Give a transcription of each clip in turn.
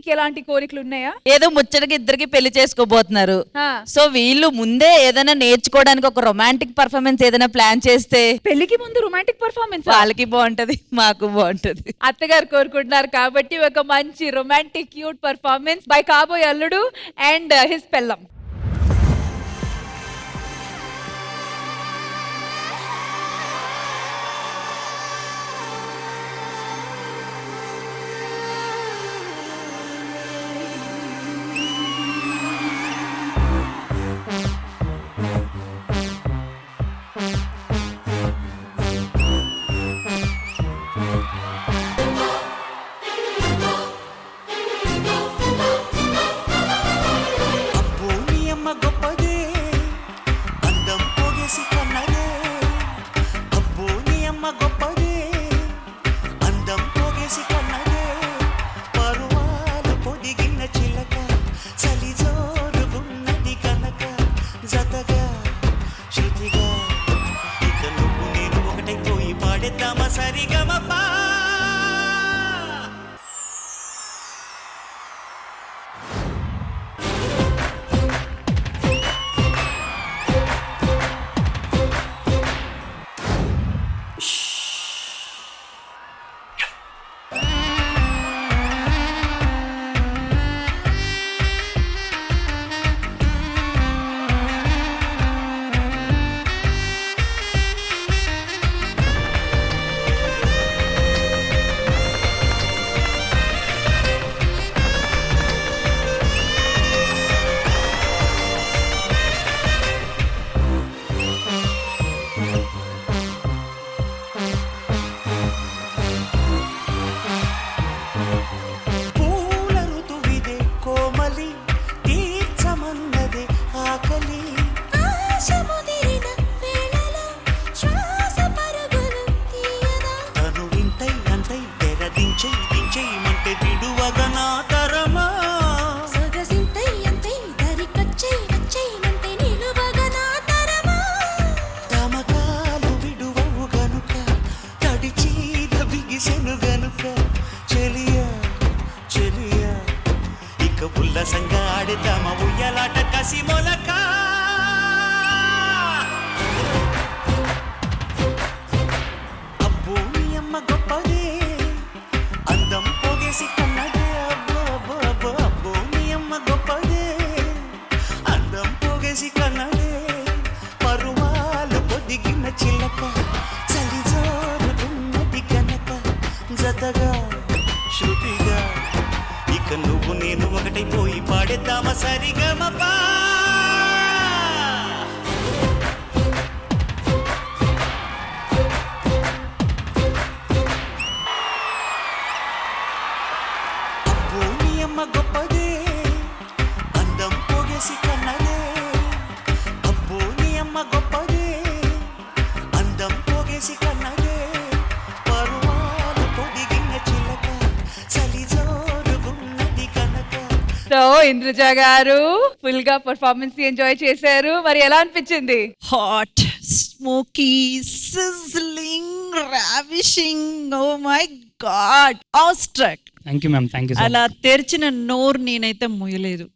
మీకు ఎలాంటి కోరికలు ఉన్నాయా? ఏదో ముచ్చటకి ఇద్దరికి పెళ్లి చేసుకోబోతున్నారు. సో వీళ్ళు ముందే ఏదైనా నేర్చుకోవడానికి ఒక రొమాంటిక్ పర్ఫార్మెన్స్ ఏదైనా ప్లాన్ చేస్తే పెళ్లికి ముందు రొమాంటిక్ పర్ఫార్మెన్స్ వాళ్ళకి బాగుంటది, మాకు బాగుంటది. అత్తగారు కోరుకుంటున్నారు కాబట్టి ఒక మంచి రొమాంటిక్ క్యూట్ పర్ఫార్మెన్స్ బై కాబోయే అల్లుడు అండ్ హిస్ పెళ్ళం. ఉల్లాసంగా ఆడేద్దామ ఉయ్యాలాట కసి మొలక. అబ్బో నీ అమ్మ గొప్పదే అందం పోగేసి కన్నదే. అబ్బో అబ్బో అబ్బో అబ్బో నీ అమ్మ గొప్పదే అందం పోగేసి కన్నదే. పరువాలు పొదిగిన చిల్లక చలి జోరుగున్నది కనుక జతగా శృతిగా ఇక నువ్వు నేను ఒకటైపోయి పాడేద్దామా సరిగమపా. అబ్బో నీ అమ్మ గొప్పదే అందం పోగేసి కన్నదే. అబ్బో నీ అమ్మ గొప్పదే అందం పోగేసి కన్నదే. పరువాలు పొదిగిన చిలక చలి సో ఇంద్రజ గారు ఫుల్ గా పర్ఫార్మెన్స్ ఎంజాయ్ చేశారు, మరి ఎలా అనిపించింది? Hot, smoky, sizzling, ravishing. Oh my god, awestruck. Thank you ma'am, thank you. అలా తెరిచిన నోరు నేనైతే ముయ్యలేదు.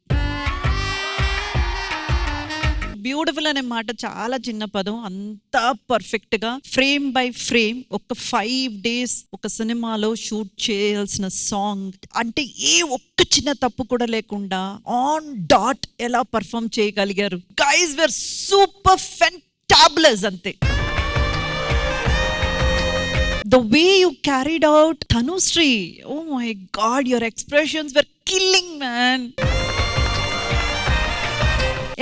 బ్యూటిఫుల్ అనే మాట చాలా చిన్న పదం, అంతా పర్ఫెక్ట్ గా ఫ్రేమ్ బై ఫ్రేమ్ ఒక 5 days ఒక సినిమాలో షూట్ చేయాల్సిన సాంగ్ అంటే ఏ ఒక్క చిన్న తప్పు కూడా లేకుండా ఆన్ డాట్ ఎలా పర్ఫామ్ చేయగలిగారు. గైస్ వేర్ సూపర్ ఫెంటాబులస్ అంతే. The way you carried out Tanushree, oh my god, your expressions were killing, man.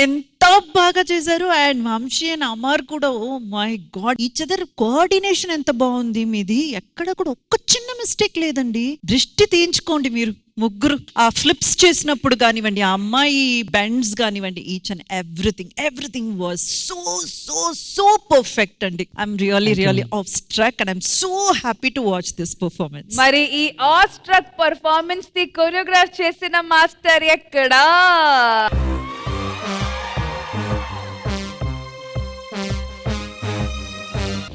ఎంత బాగా చేశారు. అండ్ వంశీ అండ్ అమర్ కూడా, oh my god, each other coordination ఎంత బాగుంది మీది. ఎక్కడ కూడా ఒక్క చిన్న మిస్టేక్ లేదండి. దృష్టి తీయించుకోండి మీరు ముగ్గురు. ఆ ఫ్లిప్స్ చేసినప్పుడు కానివ్వండి, ఆ అమ్మాయి బెండ్స్ కానివ్వండి, each and everything was so so so perfect అండి. I'm really awestruck and I'm so happy to watch this performance. మరి ఈ ఆఫ్ స్ట్రక్ పర్ఫార్మెన్స్ ని కొరియోగ్రాఫ్ చేసిన మాస్టర్ ఎక్కడా?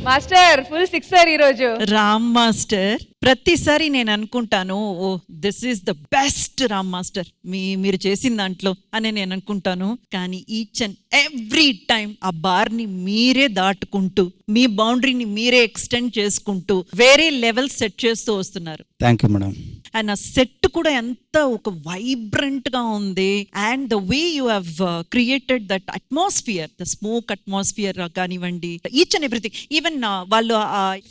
మాస్టర్ ఫుల్ సిక్సర్ ఈ రోజు. రామ్ మాస్టర్ ప్రతిసారి నేను అనుకుంటాను, oh this is the best Ram master మీరు చేసిన దాంట్లో అని నేను అనుకుంటాను. కానీ ఈచ్ అండ్ ఎవ్రీ టైం ఆ బార్ని మీరే దాటుకుంటూ మీ బౌండరీని మీరే ఎక్స్టెండ్ చేసుకుంటూ వేరే లెవెల్ సెట్ చేస్తూ వస్తున్నారు. Thank you madam. అండ్ ఆ సెట్ కూడా ఎంత ఒక వైబ్రెంట్ గా ఉంది. And the way you have created that atmosphere, the smoke atmosphere కానివ్వండి, ఈచ్ అండ్ ఎవ్రీథింగ్. ఈవెన్ వాళ్ళు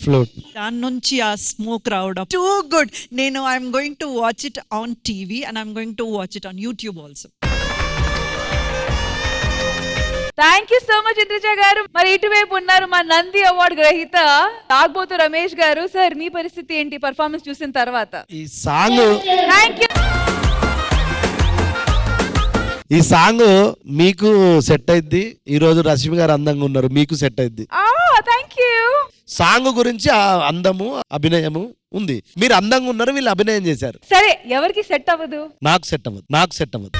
ఫ్లోట్ దాని నుంచి ఆ స్మోక్ రావడం టూ గుడ్. నేను I'm going to watch it on TV and I'm going to watch it on YouTube also. Thank you so much Indraja గారు. మరి ఇటువైపు ఉన్నారు మా నంది అవార్డు గ్రహీత తాగ్బోతు రమేష్ గారు. సార్ మీ పరిస్థితి ఏంటి పర్ఫార్మెన్స్ చూసిన తర్వాత? ఈ సాంగ్ మీకు సెట్ అయింది. ఈ రోజు రష్మి గారు అందంగా ఉన్నారు, మీకు సెట్ అయింది. Thank you. సాంగ్ గురించి ఆ అందము అభినయము ఉంది. మీరు అందంగా ఉన్నారు, వీళ్ళు అభినయం చేశారు. సరే ఎవరికి సెట్ అవ్వదు? నాకు సెట్ అవ్వదు.